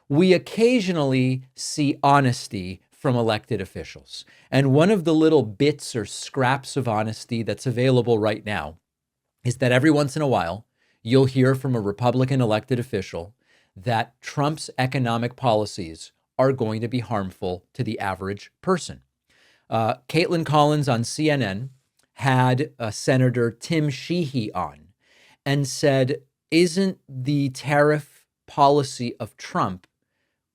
we occasionally see honesty from elected officials. And one of the little bits or scraps of honesty that's available right now is that every once in a while, you'll hear from a Republican elected official that Trump's economic policies are going to be harmful to the average person. Caitlin Collins on CNN had Senator Tim Sheehy on and said, isn't the tariff policy of Trump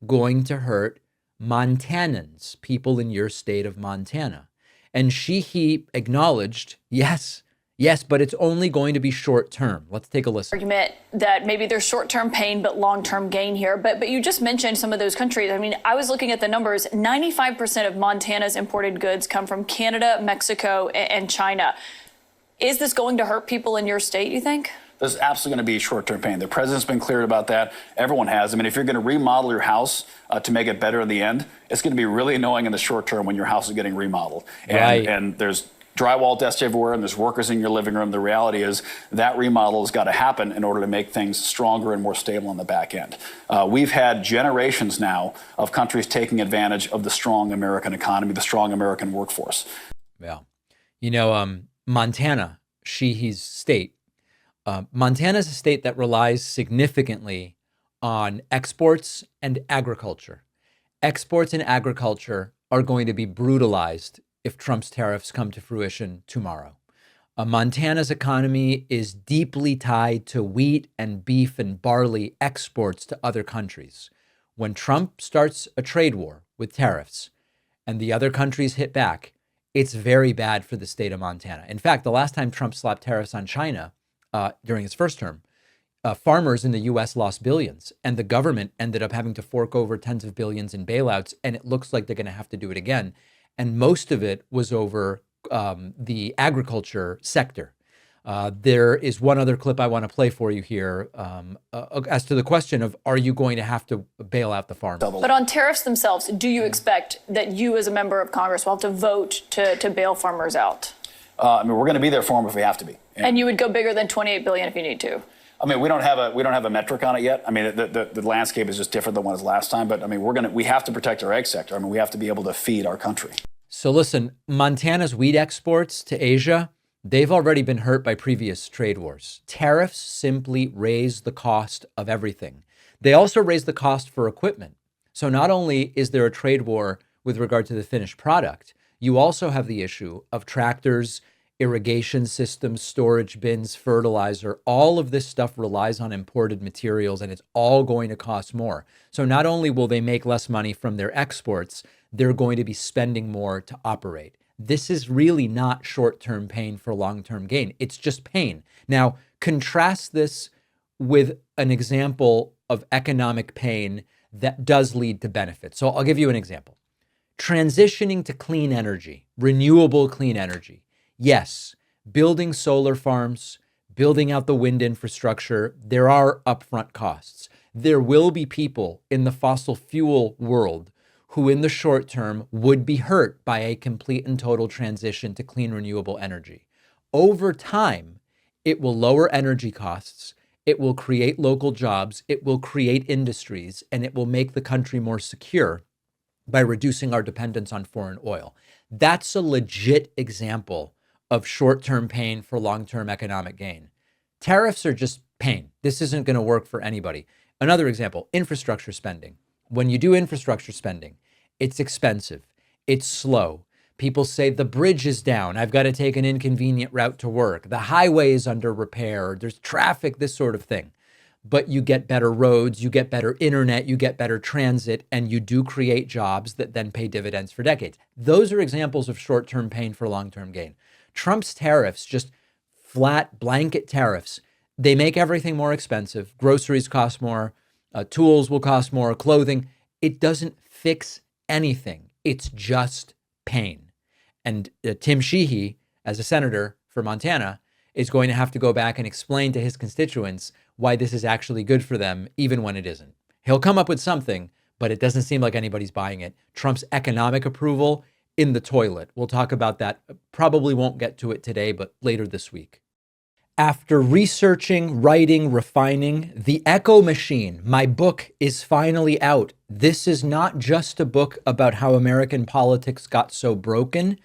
going to hurt Montanans, people in your state of Montana? And Sheehy acknowledged, yes, but it's only going to be short term. Let's take a listen. Argument that maybe there's short-term pain but long-term gain here. But you just mentioned some of those countries. I mean, I was looking at the numbers. 95% of Montana's imported goods come from Canada, Mexico, and China. Is this going to hurt people in your state, you think? There's absolutely going to be short-term pain. The president's been clear about that. Everyone has. I mean, if you're going to remodel your house to make it better in the end, it's going to be really annoying in the short term when your house is getting remodeled. And there's drywall dust everywhere and there's workers in your living room. The reality is that remodel has got to happen in order to make things stronger and more stable on the back end. We've had generations now of countries taking advantage of the strong American economy, the strong American workforce. Yeah. You know, Montana, Sheehy's state, Montana is a state that relies significantly on exports and agriculture. Exports and agriculture are going to be brutalized if Trump's tariffs come to fruition tomorrow. Montana's economy is deeply tied to wheat and beef and barley exports to other countries. When Trump starts a trade war with tariffs and the other countries hit back, it's very bad for the state of Montana. In fact, the last time Trump slapped tariffs on China during his first term, farmers in the U.S. lost billions, and the government ended up having to fork over tens of billions in bailouts, and it looks like they're going to have to do it again. And most of it was over the agriculture sector. There is one other clip I want to play for you here as to the question of, are you going to have to bail out the farmers? But on tariffs themselves, do you expect that you as a member of Congress will have to vote to bail farmers out? I mean, we're going to be there for them if we have to be. And you would go bigger than $28 billion if you need to? I mean, we don't have a metric on it yet. I mean, the landscape is just different than what it was last time. But I mean, we have to protect our egg sector. I mean, we have to be able to feed our country. So listen, Montana's wheat exports to Asia, they've already been hurt by previous trade wars. Tariffs simply raise the cost of everything. They also raise the cost for equipment. So not only is there a trade war with regard to the finished product, you also have the issue of tractors, irrigation systems, storage bins, fertilizer. All of this stuff relies on imported materials, and it's all going to cost more. So not only will they make less money from their exports, they're going to be spending more to operate. This is really not short-term pain for long-term gain. It's just pain. Now, contrast this with an example of economic pain that does lead to benefits. So I'll give you an example. Transitioning to clean energy, renewable clean energy. Yes, building solar farms, building out the wind infrastructure, there are upfront costs. There will be people in the fossil fuel world who in the short term would be hurt by a complete and total transition to clean renewable energy. Over time, it will lower energy costs, it will create local jobs, it will create industries, and it will make the country more secure by reducing our dependence on foreign oil. That's a legit example of short-term pain for long-term economic gain. Tariffs are just pain. This isn't going to work for anybody. Another example, infrastructure spending. When you do infrastructure spending, it's expensive, it's slow. People say the bridge is down, I've got to take an inconvenient route to work. The highway is under repair, there's traffic, this sort of thing. But you get better roads, you get better internet, you get better transit, and you do create jobs that then pay dividends for decades. Those are examples of short-term pain for long-term gain. Trump's tariffs, just flat blanket tariffs, they make everything more expensive. Groceries cost more, tools will cost more, clothing. It doesn't fix anything. It's just pain. And Tim Sheehy, as a senator for Montana, is going to have to go back and explain to his constituents why this is actually good for them, even when it isn't. He'll come up with something, but it doesn't seem like anybody's buying it. Trump's economic approval in the toilet. We'll talk about that. Probably won't get to it today, but later this week. After researching, writing, refining, The Echo Machine, my book, is finally out. This is not just a book about how American politics got so broken.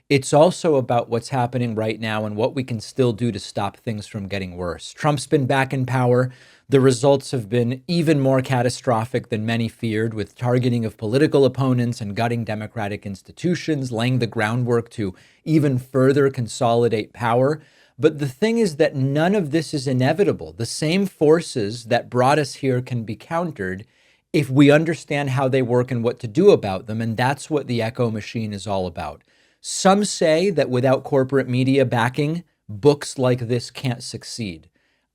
It's also about what's happening right now and what we can still do to stop things from getting worse. Trump's been back in power. The results have been even more catastrophic than many feared, with targeting of political opponents and gutting democratic institutions, laying the groundwork to even further consolidate power. But the thing is that none of this is inevitable. The same forces that brought us here can be countered if we understand how they work and what to do about them. And that's what the Echo Machine is all about. Some say that without corporate media backing, books like this can't succeed.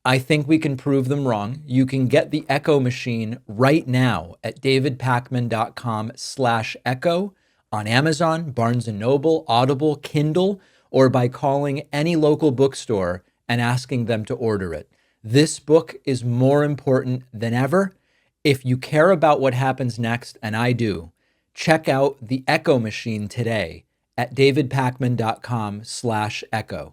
I think we can prove them wrong. You can get the Echo Machine right now at davidpakman.com/echo on Amazon, Barnes & Noble, Audible, Kindle, or by calling any local bookstore and asking them to order it. This book is more important than ever. If you care about what happens next, and I do, check out the Echo Machine today at davidpakman.com/echo.